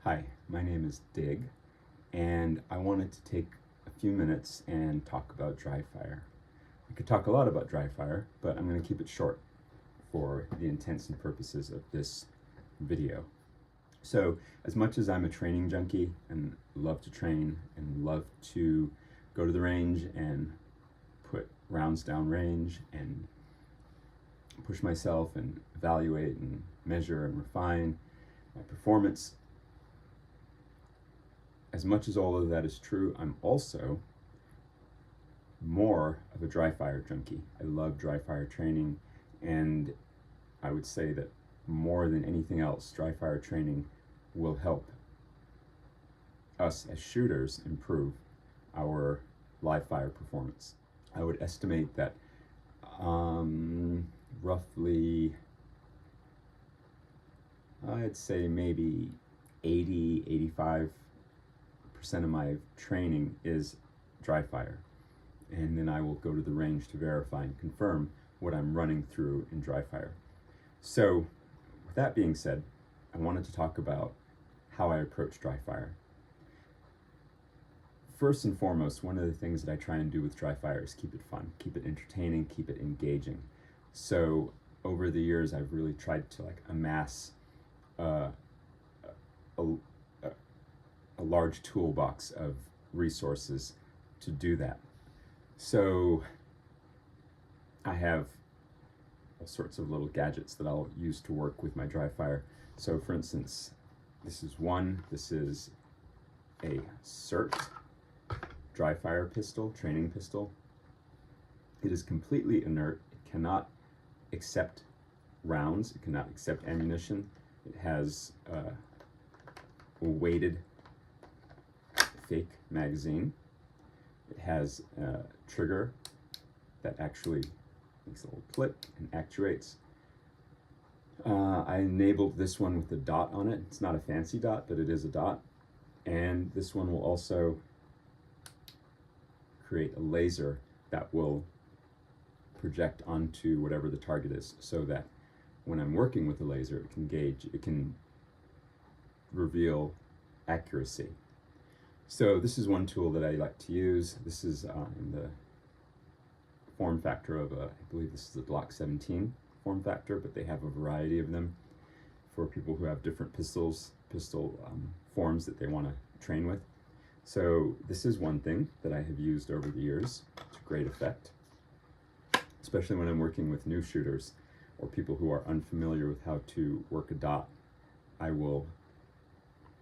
Hi, my name is Dig, and I wanted to take a few minutes and talk about dry fire. I could talk a lot about dry fire, but I'm going to keep it short for the intents and purposes of this video. So, as much as I'm a training junkie and love to train and love to go to the range and put rounds down range and push myself and evaluate and measure and refine my performance, as much as all of that is true, I'm also more of a dry fire junkie. I love dry fire training, and I would say that more than anything else, dry fire training will help us as shooters improve our live fire performance. I would estimate that roughly, I'd say maybe 85% of my training is dry fire, and then I will go to the range to verify and confirm what I'm running through in dry fire. So with that being said, I wanted to talk about how I approach dry fire. First and foremost, one of the things that I try and do with dry fire is keep it fun, keep it entertaining, keep it engaging. So over the years, I've really tried to amass a large toolbox of resources to do that. So I have all sorts of little gadgets that I'll use to work with my dry fire. So for instance, this is a SIRT dry fire pistol, training pistol. It is completely inert. It cannot accept rounds. It cannot accept ammunition. It has a weighted fake magazine. It has a trigger that actually makes a little click and actuates. I enabled this one with a dot on it. It's not a fancy dot, but it is a dot. And this one will also create a laser that will project onto whatever the target is, so that when I'm working with the laser, it can reveal accuracy. So this is one tool that I like to use. This is in the form factor of I believe this is a Glock 17 form factor, but they have a variety of them for people who have different pistol forms that they want to train with. So this is one thing that I have used over the years to great effect, especially when I'm working with new shooters or people who are unfamiliar with how to work a dot. I will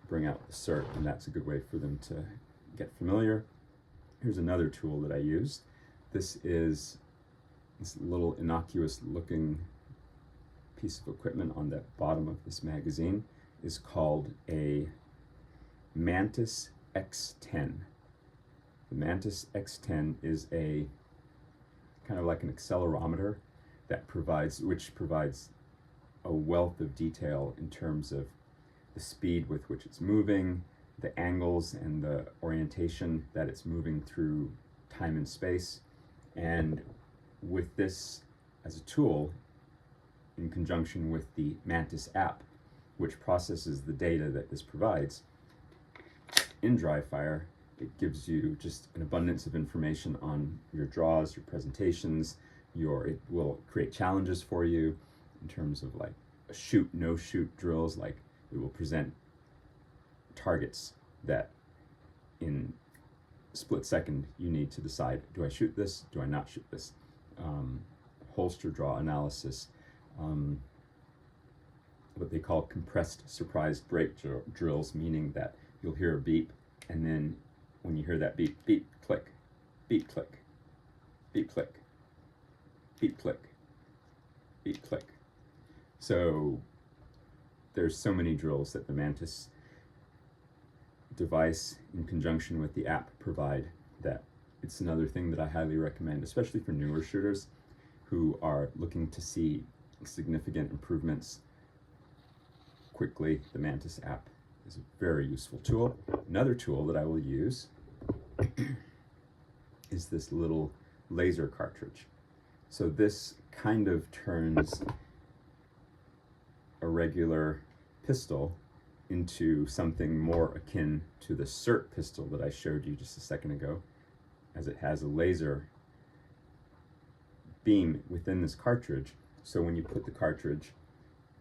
bring out the SIRT, and that's a good way for them to get familiar. Here's another tool that I use. This is this little innocuous looking piece of equipment on the bottom of this magazine is called a Mantis X10. The Mantis X10 is a kind of like an accelerometer which provides a wealth of detail in terms of the speed with which it's moving, the angles and the orientation that it's moving through time and space. And with this as a tool, in conjunction with the Mantis app, which processes the data that this provides, in dry fire, it gives you just an abundance of information on your draws, your presentations, it will create challenges for you in terms of like shoot, no shoot drills. Like it will present targets that in a split second you need to decide, do I shoot this, do I not shoot this? Holster draw analysis, what they call compressed surprise break drills, meaning that you'll hear a beep, and then when you hear that beep, beep, click, beep, click, beep, click, beep, click, beep, click. So there's so many drills that the Mantis device in conjunction with the app provide that it's another thing that I highly recommend, especially for newer shooters who are looking to see significant improvements quickly. The Mantis app is a very useful tool. Another tool that I will use is this little laser cartridge. So this kind of turns a regular pistol into something more akin to the SIRT pistol that I showed you just a second ago, as it has a laser beam within this cartridge. So when you put the cartridge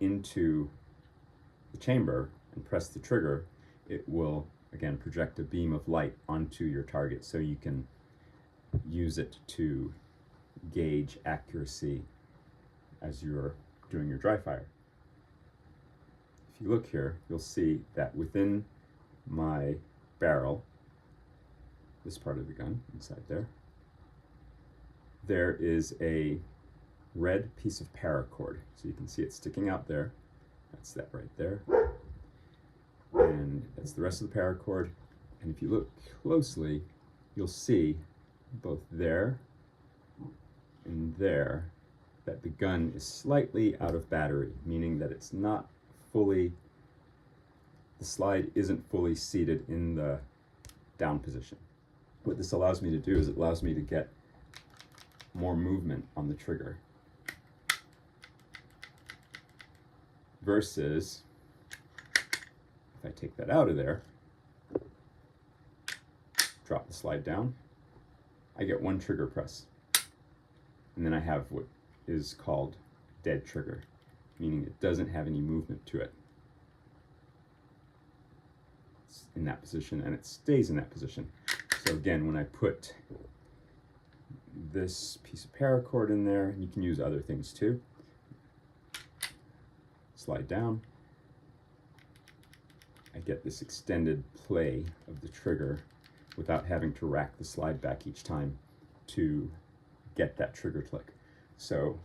into the chamber and press the trigger, it will again project a beam of light onto your target, so you can use it to gauge accuracy as you're doing your dry fire. If you look here, you'll see that within my barrel, this part of the gun inside there, there is a red piece of paracord. So you can see it sticking out there. That's that right there. And that's the rest of the paracord. And if you look closely, you'll see both there and there that the gun is slightly out of battery, meaning that it's not fully, the slide isn't fully seated in the down position. What this allows me to do is it allows me to get more movement on the trigger, versus if I take that out of there, drop the slide down, I get one trigger press, and then I have what is called dead trigger, meaning it doesn't have any movement to it. It's in that position and it stays in that position. So again, when I put this piece of paracord in there, you can use other things too. Slide down, I get this extended play of the trigger without having to rack the slide back each time to get that trigger click. So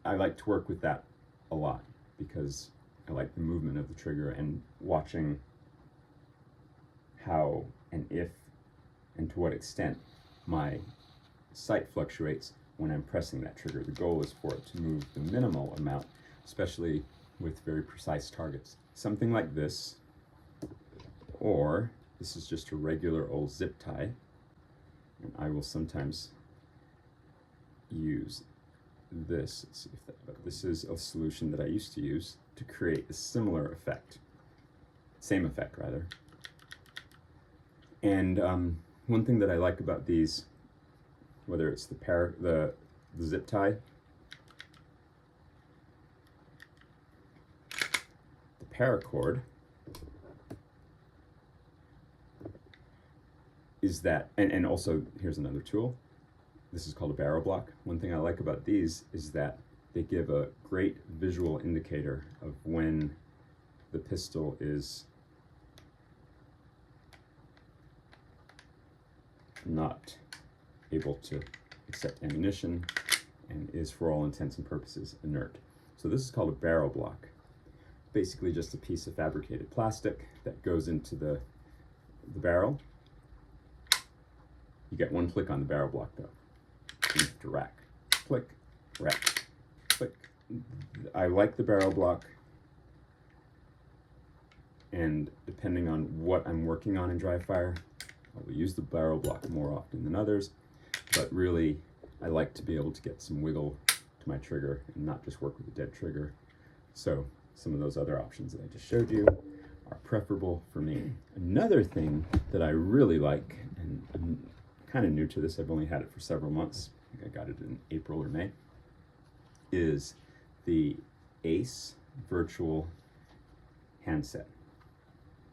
I like to work with that a lot because I like the movement of the trigger and watching how and if and to what extent my sight fluctuates when I'm pressing that trigger. The goal is for it to move the minimal amount, especially with very precise targets. Something like this, or this is just a regular old zip tie, and I will sometimes use this. Let's see if that, this is a solution that I used to use to create a similar effect, same effect rather. And one thing that I like about these, whether it's the zip tie, the paracord, is that, and also here's another tool. This is called a barrel block. One thing I like about these is that they give a great visual indicator of when the pistol is not able to accept ammunition and is, for all intents and purposes, inert. So this is called a barrel block. Basically just a piece of fabricated plastic that goes into the barrel. You get one click on the barrel block though. You have to rack, click, rack, click. I like the barrel block, and depending on what I'm working on in dry fire, I will use the barrel block more often than others, but really I like to be able to get some wiggle to my trigger and not just work with a dead trigger. So some of those other options that I just showed you are preferable for me. Another thing that I really like, and I'm kind of new to this, I've only had it for several months, I think I got it in April or May, is the Ace Virtual Handset.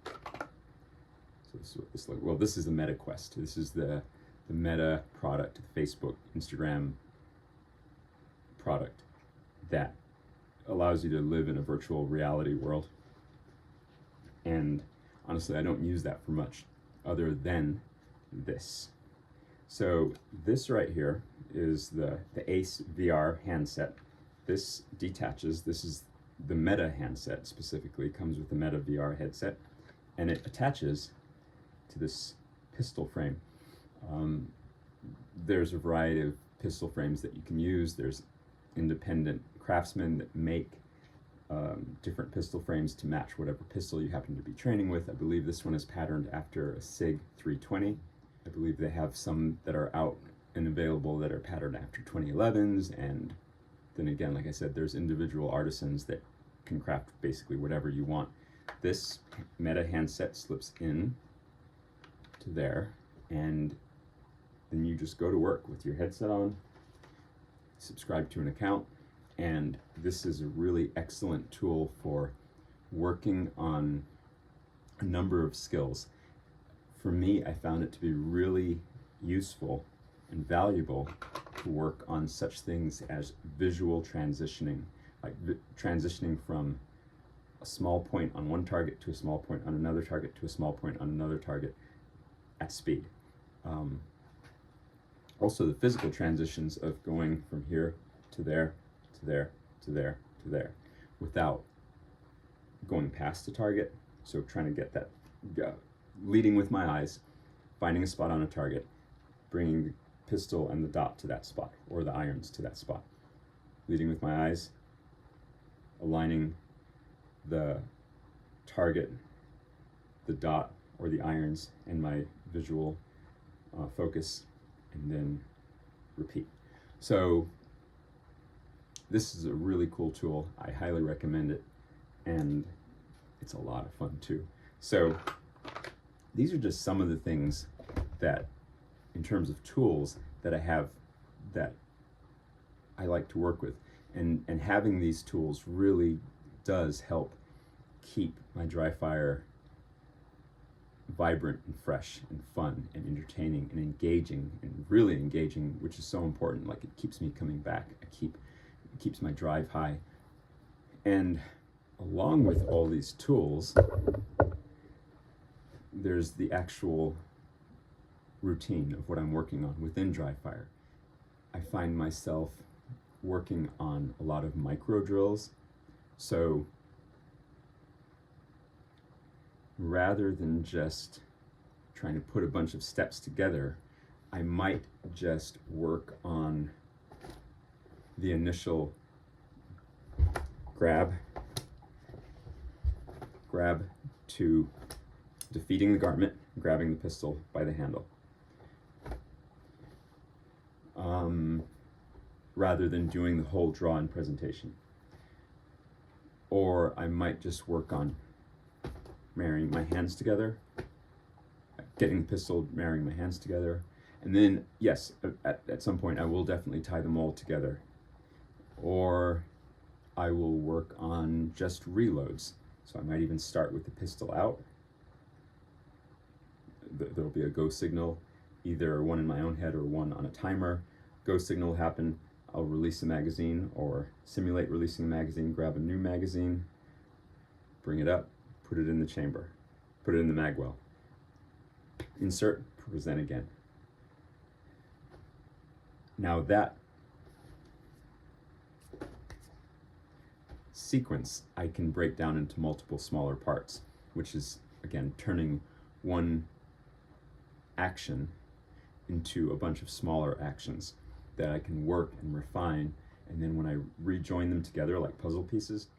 So this is what this looks, well, this is the Meta Quest. This is the Meta product, the Facebook, Instagram product that allows you to live in a virtual reality world. And honestly, I don't use that for much other than this. So this right here is the Ace VR handset. This detaches. This is the Meta handset specifically, comes with the Meta VR headset, and it attaches to this pistol frame. There's a variety of pistol frames that you can use. There's independent craftsmen that make different pistol frames to match whatever pistol you happen to be training with. I believe this one is patterned after a SIG 320. I believe they have some that are out and available that are patterned after 2011s, and then again, like I said, there's individual artisans that can craft basically whatever you want. This Meta handset slips in to there, and then you just go to work with your headset on, subscribe to an account, and this is a really excellent tool for working on a number of skills. For me, I found it to be really useful and valuable to work on such things as visual transitioning, like transitioning from a small point on one target to a small point on another target to a small point on another target at speed. Also the physical transitions of going from here to there, to there, to there, to there, without going past the target. So trying to get that, leading with my eyes, finding a spot on a target, bringing the pistol and the dot to that spot, or the irons to that spot. Leading with my eyes, aligning the target, the dot, or the irons, and my visual focus, and then repeat. So this is a really cool tool. I highly recommend it, and it's a lot of fun too. So these are just some of the things that, in terms of tools, that I have that I like to work with. And having these tools really does help keep my dry fire vibrant and fresh and fun and entertaining and engaging, and really engaging, which is so important. Like, it keeps me coming back. It keeps my drive high. And along with all these tools, there's the actual routine of what I'm working on within dry fire. I find myself working on a lot of micro drills. So rather than just trying to put a bunch of steps together, I might just work on the initial grab to defeating the garment, grabbing the pistol by the handle, rather than doing the whole draw and presentation. Or I might just work on marrying my hands together, getting the pistol, marrying my hands together, and then, yes, at some point I will definitely tie them all together. Or I will work on just reloads. So I might even start with the pistol out. There'll be a go signal, either one in my own head or one on a timer. Go signal will happen. I'll release a magazine or simulate releasing a magazine, grab a new magazine, bring it up, put it in the chamber, put it in the mag well. Insert, present again. Now that sequence I can break down into multiple smaller parts, which is, again, turning one action into a bunch of smaller actions that I can work and refine, and then when I rejoin them together like puzzle pieces,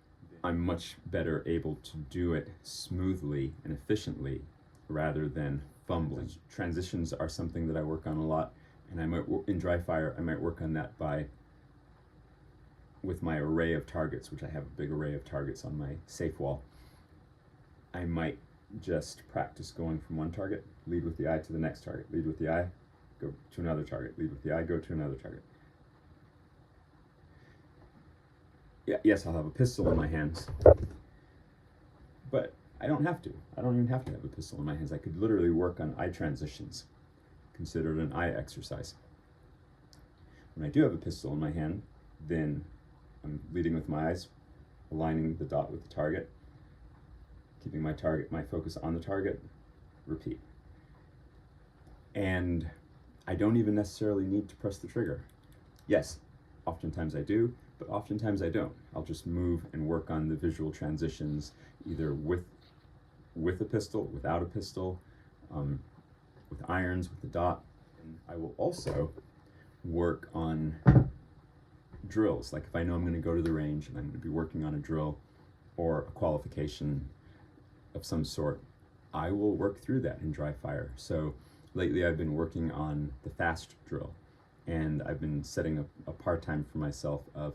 I'm much better able to do it smoothly and efficiently rather than fumbling. Transitions are something that I work on a lot, and I might, in dry fire, I might work on that with my array of targets, which I have a big array of targets on my safe wall. I might just practice going from one target, lead with the eye to the next target, lead with the eye, go to another target, lead with the eye, go to another target. Yeah, yes, I'll have a pistol in my hands, but I don't have to. I don't even have to have a pistol in my hands. I could literally work on eye transitions, considered an eye exercise. When I do have a pistol in my hand, then I'm leading with my eyes, aligning the dot with the target, keeping my focus on the target, repeat. And I don't even necessarily need to press the trigger. Yes, oftentimes I do, but oftentimes I don't. I'll just move and work on the visual transitions, either with a pistol, without a pistol, with irons, with the dot. And I will also work on drills. Like if I know I'm going to go to the range and I'm going to be working on a drill or a qualification of some sort, I will work through that in dry fire. So lately I've been working on the fast drill, and I've been setting a part time for myself of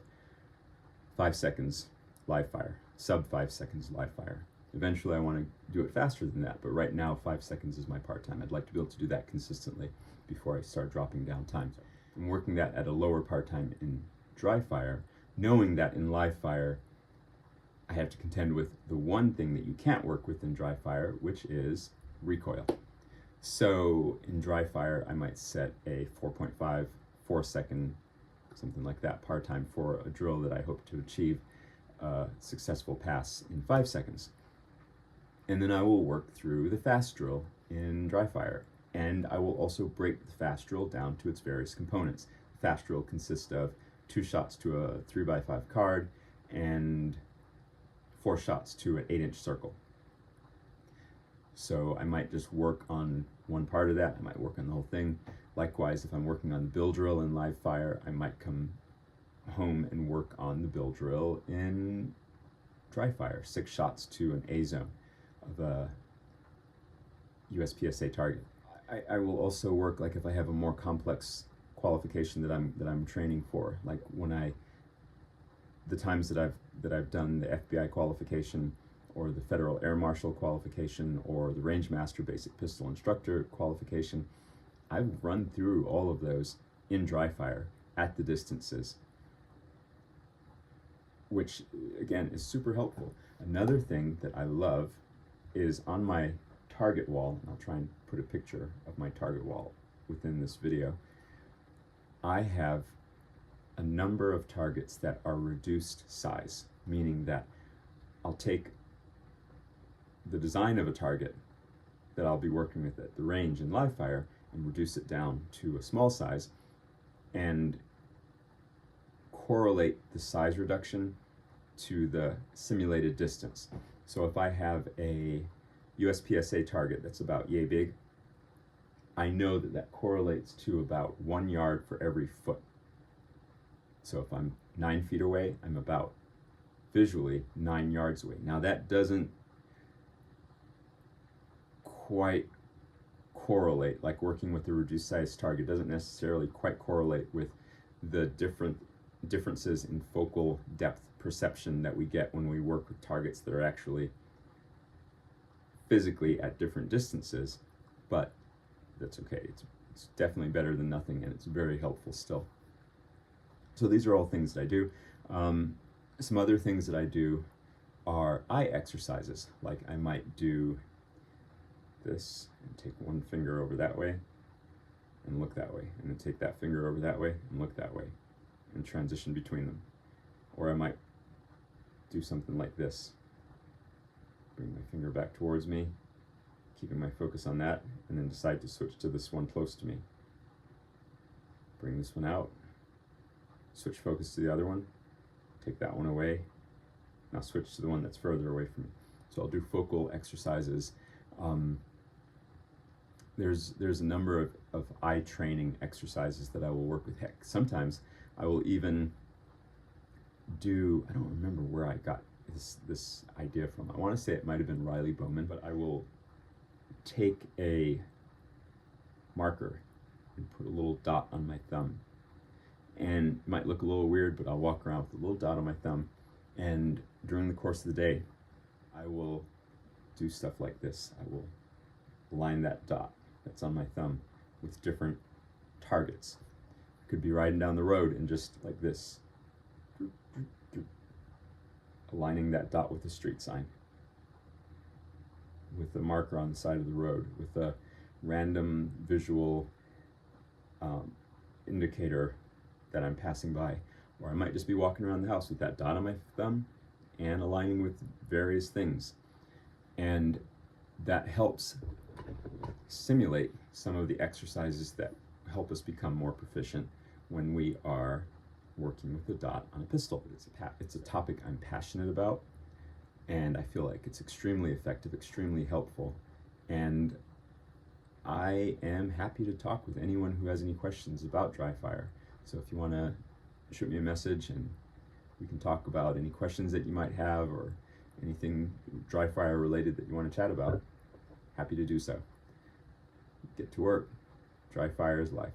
5 seconds live fire, sub 5 seconds live fire. Eventually I want to do it faster than that, but right now 5 seconds is my part time. I'd like to be able to do that consistently before I start dropping down time. So I'm working that at a lower part time in dry fire, knowing that in live fire I have to contend with the one thing that you can't work with in dry fire, which is recoil. So in dry fire I might set a 4.5, 4 second, something like that, part time for a drill that I hope to achieve a successful pass in 5 seconds. And then I will work through the fast drill in dry fire. And I will also break the fast drill down to its various components. The fast drill consists of 2 shots to a 3x5 card and 4 shots to an 8-inch circle. So I might just work on one part of that. I might work on the whole thing. Likewise, if I'm working on the bill drill in live fire, I might come home and work on the bill drill in dry fire, 6 shots to an A zone of a USPSA target. I will also work, like if I have a more complex qualification that I'm training for, like when the times that I've done the FBI qualification or the Federal Air Marshal qualification or the Range Master Basic Pistol Instructor qualification, I've run through all of those in dry fire at the distances, which again is super helpful. Another thing that I love is on my target wall, and I'll try and put a picture of my target wall within this video, I have a number of targets that are reduced size, meaning that I'll take the design of a target that I'll be working with at the range in live fire and reduce it down to a small size and correlate the size reduction to the simulated distance. So if I have a USPSA target that's about yay big, I know that that correlates to about 1 yard for every foot. So if I'm 9 feet away, I'm about visually 9 yards away. Now that doesn't quite correlate, like working with a reduced size target doesn't necessarily quite correlate with the differences in focal depth perception that we get when we work with targets that are actually physically at different distances, but that's okay. It's definitely better than nothing, and it's very helpful still. So these are all things that I do. Some other things that I do are eye exercises. Like I might do this and take one finger over that way and look that way, and then take that finger over that way and look that way, and transition between them. Or I might do something like this. Bring my finger back towards me, keeping my focus on that, and then decide to switch to this one close to me. Bring this one out, switch focus to the other one, take that one away, now switch to the one that's further away from me. So I'll do focal exercises. There's a number of eye training exercises that I will work with. Heck, sometimes I will even do, I don't remember where I got this idea from. I want to say it might have been Riley Bowman, but I will take a marker and put a little dot on my thumb. And it might look a little weird, but I'll walk around with a little dot on my thumb, and during the course of the day I will do stuff like this. I will line that dot that's on my thumb with different targets. I could be riding down the road and just like this, aligning that dot with a street sign, with a marker on the side of the road, with a random visual indicator that I'm passing by. Or I might just be walking around the house with that dot on my thumb and aligning with various things. And that helps simulate some of the exercises that help us become more proficient when we are working with a dot on a pistol. It's a topic I'm passionate about, and I feel like it's extremely effective, extremely helpful, and I am happy to talk with anyone who has any questions about dry fire. So if you want to shoot me a message and we can talk about any questions that you might have or anything dry fire related that you want to chat about, happy to do so. Get to work. Dry fire is life.